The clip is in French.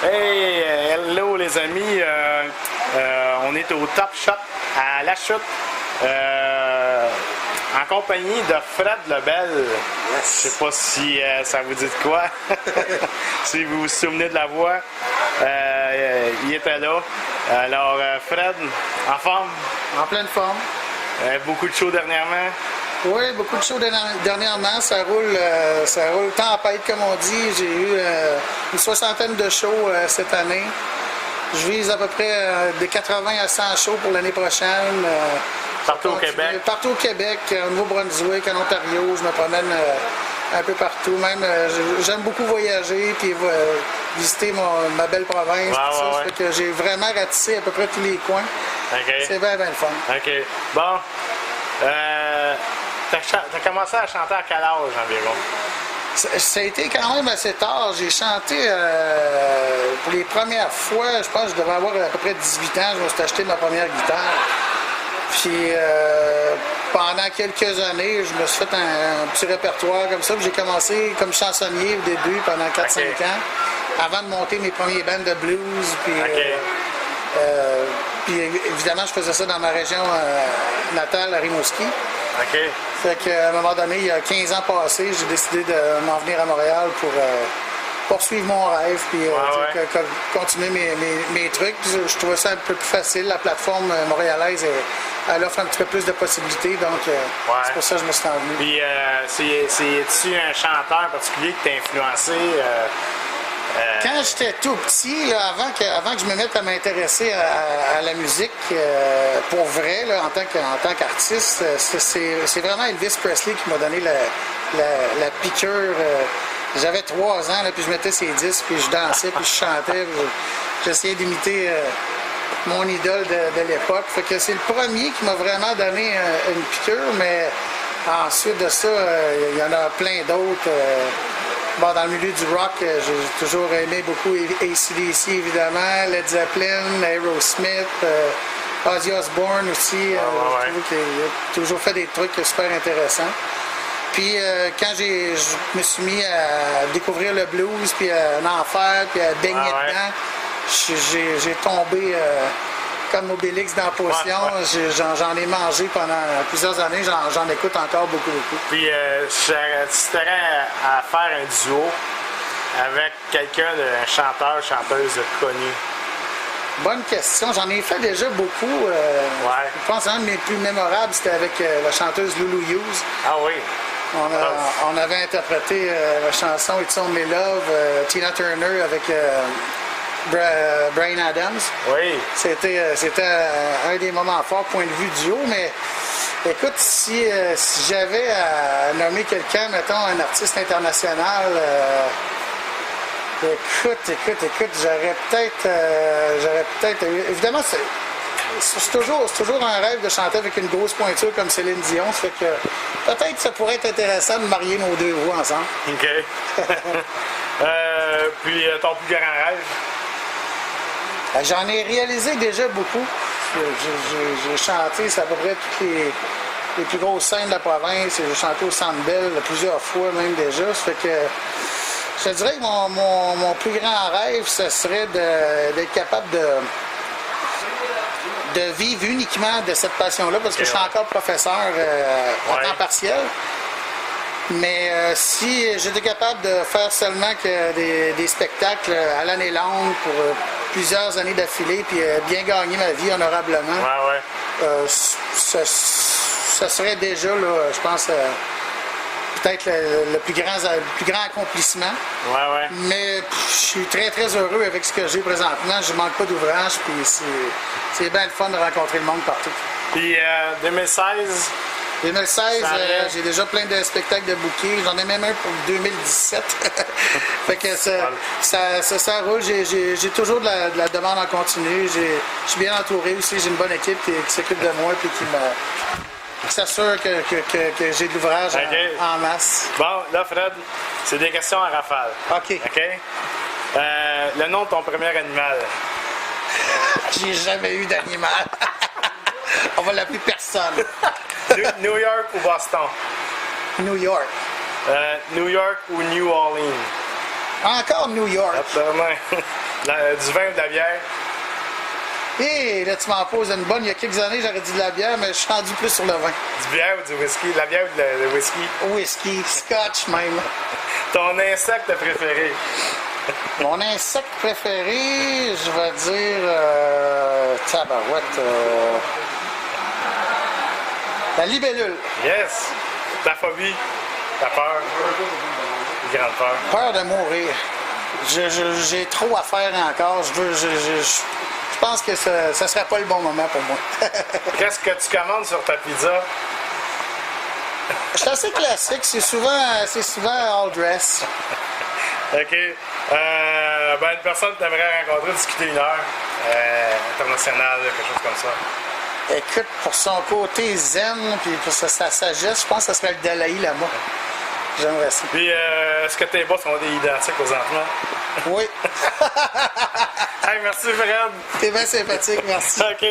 Hey, hello les amis, on est au Top Shot à La Chute, en compagnie de Fred Lebel. Yes. Je sais pas si ça vous dit de quoi, si vous vous souvenez de la voix, il était là. Alors Fred, en forme? En pleine forme. Beaucoup de shows dernièrement? Oui, beaucoup de shows dernièrement. Ça roule tempête, comme on dit. J'ai eu une soixantaine de shows cette année. Je vise à peu près de 80 à 100 shows pour l'année prochaine. Partout au Québec? Partout au Québec, au Nouveau-Brunswick, en Ontario. Je me promène un peu partout. Même, j'aime beaucoup voyager puis visiter ma belle province. Ça fait que j'ai vraiment ratissé à peu près tous les coins. Okay. C'est bien, bien le fun. OK. Bon. T'as commencé à chanter à quel âge environ? Ça a été quand même assez tard. J'ai chanté pour les premières fois, je pense que je devais avoir à peu près 18 ans, je me suis acheté ma première guitare. Puis pendant quelques années, je me suis fait un petit répertoire comme ça. J'ai commencé comme chansonnier au début pendant 4-5 ans, avant de monter mes premiers bands de blues. Puis évidemment, je faisais ça dans ma région natale, à Rimouski. OK. Fait qu'à un moment donné, il y a 15 ans passés, j'ai décidé de m'en venir à Montréal pour poursuivre mon rêve, puis continuer mes trucs. Puis je trouvais ça un peu plus facile. La plateforme montréalaise, elle offre un petit peu plus de possibilités, donc c'est pour ça que je me suis envenu. Puis, c'est-tu un chanteur particulier qui t'a influencé? Quand j'étais tout petit, là, avant que je me mette à m'intéresser à la musique, pour vrai, là, en tant qu'artiste, c'est vraiment Elvis Presley qui m'a donné la piqûre. J'avais 3 ans, là, puis je mettais ses disques, puis je dansais, puis je chantais. J'essayais d'imiter mon idole de l'époque. Fait que c'est le premier qui m'a vraiment donné une piqûre, mais ensuite de ça, il y en a plein d'autres. Bon, dans le milieu du rock, j'ai toujours aimé beaucoup AC/DC, évidemment, Led Zeppelin, Aerosmith, Ozzy Osbourne aussi. Je trouve qu'il a toujours fait des trucs super intéressants. Puis quand je me suis mis à découvrir le blues, puis à en faire, puis à baigner dedans, j'ai tombé comme Obélix dans la potion. J'en ai mangé pendant plusieurs années. J'en écoute encore beaucoup. Puis, tu t'aurais à faire un duo avec quelqu'un, un chanteur, chanteuse connu? Bonne question. J'en ai fait déjà beaucoup. Je pense qu'un de mes plus mémorables, c'était avec la chanteuse Lulu Hughes. Ah oui? On avait interprété la chanson It's Only Love, Tina Turner avec Bryan Adams. Oui. C'était un des moments forts, point de vue duo, mais écoute, si j'avais à nommer quelqu'un, mettons un artiste international, écoute, j'aurais peut-être, évidemment, c'est toujours un rêve de chanter avec une grosse pointure comme Céline Dion, ça fait que peut-être ça pourrait être intéressant de marier nos deux voix ensemble. OK. Puis ton plus grand rêve? J'en ai réalisé déjà beaucoup. J'ai chanté, c'est à peu près toutes les plus grosses scènes de la province. J'ai chanté au Centre Bell plusieurs fois même déjà. Ça fait que je te dirais que mon plus grand rêve, ce serait d'être capable de vivre uniquement de cette passion-là, parce que je suis encore professeur à temps partiel. Mais si j'étais capable de faire seulement que des spectacles à l'année longue pour plusieurs années d'affilée, puis bien gagner ma vie honorablement, ça serait déjà, là, je pense, peut-être le plus grand accomplissement. Mais je suis très, très heureux avec ce que j'ai présentement. Je ne manque pas d'ouvrage, puis c'est bien le fun de rencontrer le monde partout. Puis 2016? 2016, j'ai déjà plein de spectacles de booker. J'en ai même un pour 2017. Fait que ça roule. J'ai toujours de la demande en continu. Je suis bien entouré aussi. J'ai une bonne équipe qui s'occupe de moi et qui s'assure que j'ai de l'ouvrage en masse. Bon, là, Fred, c'est des questions en rafale. OK. Le nom de ton premier animal? J'ai jamais eu d'animal. On va l'appeler personne. New York ou Boston? New York. New York ou New Orleans? Encore New York. Absolument. Du vin ou de la bière? Et là, tu m'en poses une bonne. Il y a quelques années, j'aurais dit de la bière, mais je suis rendu plus sur le vin. Du bière ou du whisky? De la bière ou de whisky? Whisky, scotch même. Ton insecte préféré? Mon insecte préféré, je vais dire... tabarouette. La libellule. Yes! Ta phobie? Ta peur? Une grande peur. Peur de mourir. J'ai trop à faire encore. Je pense que ça serait pas le bon moment pour moi. Qu'est-ce que tu commandes sur ta pizza? C'est assez classique. C'est souvent all dress. OK. Une personne que tu aimerais rencontrer, discuter 1 heure. Internationale, quelque chose comme ça. Écoute, pour son côté zen, puis pour sa sagesse, je pense que ce serait le Dalai Lama. J'aimerais ça. Puis, est-ce que tes boss sont des identiques présentement? Oui. Hey, merci, Fred. T'es bien sympathique, merci. OK.